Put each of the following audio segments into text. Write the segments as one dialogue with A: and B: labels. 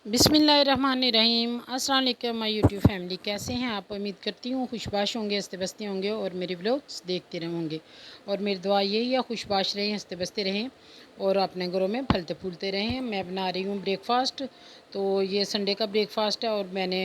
A: बिस्मिल्लाहिर्रहमानिर्रहीम। अस्सलाम वालेकुम माय यूट्यूब फैमिली, कैसे हैं आप? उम्मीद करती हूँ खुशबाश होंगे, हंसते बसते होंगे और मेरे व्लॉग्स देखते रहेंगे। और मेरी दुआ यही है, खुशबाश रहें, हंसते बसते रहें और अपने घरों में फलते फूलते रहें। मैं बना रही हूँ ब्रेकफ़ास्ट। तो ये संडे का ब्रेकफ़ास्ट है और मैंने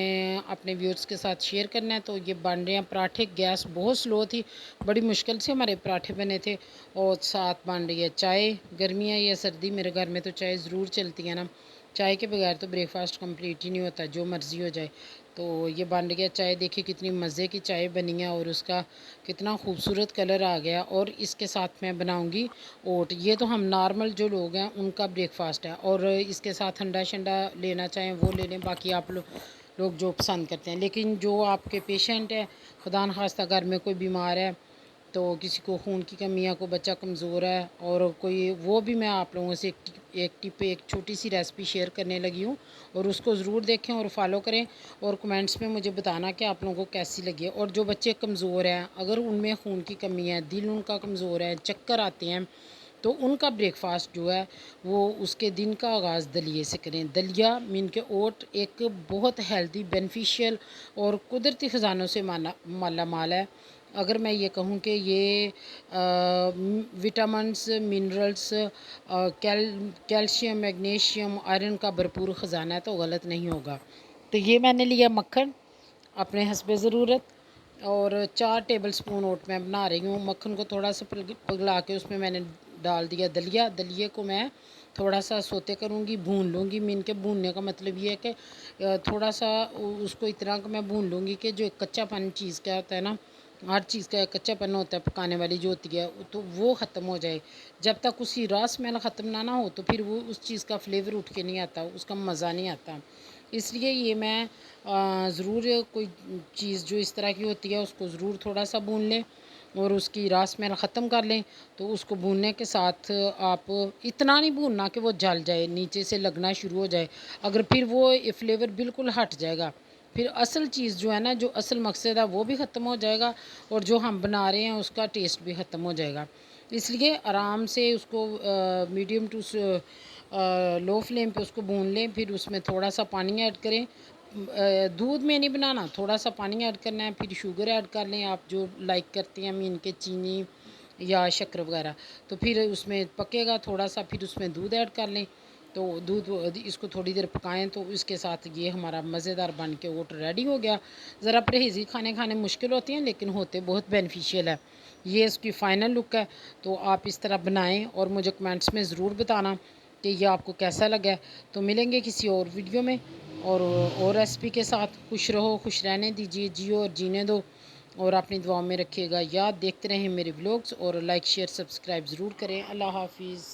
A: अपने व्यूअर्स के साथ शेयर करना है। तो ये बन रहे हैं पराठे। गैस बहुत स्लो थी, बड़ी मुश्किल से हमारे पराठे बने थे। और साथ बन रही है चाय। गर्मियाँ या सर्दी, मेरे घर में तो चाय ज़रूर चलती है ना। चाय के बगैर तो ब्रेकफ़ास्ट कंप्लीट ही नहीं होता, जो मर्ज़ी हो जाए। तो ये बन गया चाय। देखिए कितनी मज़े की चाय बनी है और उसका कितना खूबसूरत कलर आ गया। और इसके साथ मैं बनाऊंगी ओट। ये तो हम नॉर्मल जो लोग हैं उनका ब्रेकफ़ास्ट है। और इसके साथ ठंडा शंडा लेना चाहें वो ले लें, बाकी आप लोग जो पसंद करते हैं। लेकिन जो आपके पेशेंट है, खुदा न खास्ता घर में कोई बीमार है, तो किसी को खून की कमी है, कोई बच्चा कमज़ोर है और कोई, वो भी मैं आप लोगों से एक टिप, एक छोटी सी रेसिपी शेयर करने लगी हूँ। और उसको ज़रूर देखें और फॉलो करें और कमेंट्स में मुझे बताना कि आप लोगों को कैसी लगी है। और जो बच्चे कमज़ोर हैं, अगर उनमें खून की कमी है, दिल उनका कमज़ोर है, चक्कर आते हैं, तो उनका ब्रेकफ़ास्ट जो है वो उसके दिन का आगाज़ दलिए से करें। दलिया मीन के ओट एक बहुत हेल्दी, बेनिफिशियल और कुदरती ख़जानों से माला माल है। अगर मैं ये कहूँ कि ये vitamins, minerals, calcium, magnesium, iron का भरपूर ख़जाना है तो गलत नहीं होगा। तो ये मैंने लिया मक्खन अपने हस्बे ज़रूरत, और 4 टेबलस्पून ओट मैं बना रही हूँ। मक्खन को थोड़ा सा पिघला के उसमें मैंने डाल दिया दलिया। दलिए को मैं थोड़ा सा सोते करूँगी, भून लूँगी। मीन के भूनने का मतलब ये है कि थोड़ा सा उसको इतना कि मैं भून लूँगी कि जो एक कच्चापन चीज़ का होता है ना, हर चीज़ का एक कच्चापन होता है पकाने वाली जो होती है, तो वो ख़त्म हो जाए। जब तक उसकी रस स्मेल ख़त्म ना हो तो फिर वो उस चीज़ का फ्लेवर उठ के नहीं आता, उसका मज़ा नहीं आता। इसलिए ये मैं ज़रूर कोई चीज़ जो इस तरह की होती है उसको ज़रूर थोड़ा सा भून लें और उसकी रस स्मेल ख़त्म कर लें। तो उसको भूनने के साथ आप इतना नहीं भूनना कि वो जल जाए, नीचे से लगना शुरू हो जाए। अगर फिर वो फ्लेवर बिल्कुल हट जाएगा, फिर असल चीज़ जो है ना, जो असल मकसद है वो भी ख़त्म हो जाएगा और जो हम बना रहे हैं उसका टेस्ट भी ख़त्म हो जाएगा। इसलिए आराम से उसको मीडियम टू लो फ्लेम पे उसको भून लें। फिर उसमें थोड़ा सा पानी ऐड करें। दूध में नहीं बनाना, थोड़ा सा पानी ऐड करना है। फिर शुगर ऐड कर लें, आप जो लाइक करते हैं, मीन के चीनी या शक्कर वगैरह। तो फिर उसमें पकेगा थोड़ा सा, फिर उसमें दूध ऐड कर लें। तो दूध, इसको थोड़ी देर पकाएं तो इसके साथ ये हमारा मज़ेदार बन के ओट रेडी हो गया। ज़रा परहेज़ी खाने मुश्किल होती हैं लेकिन होते बहुत बेनिफिशियल है। ये इसकी फ़ाइनल लुक है। तो आप इस तरह बनाएं और मुझे कमेंट्स में ज़रूर बताना कि ये आपको कैसा लगा। तो मिलेंगे किसी और वीडियो में और रेसिपी के साथ। खुश रहो, खुश रहने दीजिए, जियो और जीने दो। और अपनी दुआ में रखिएगा याद। देखते रहें मेरे व्लॉग्स और लाइक शेयर सब्सक्राइब ज़रूर करें। अल्लाह हाफिज़।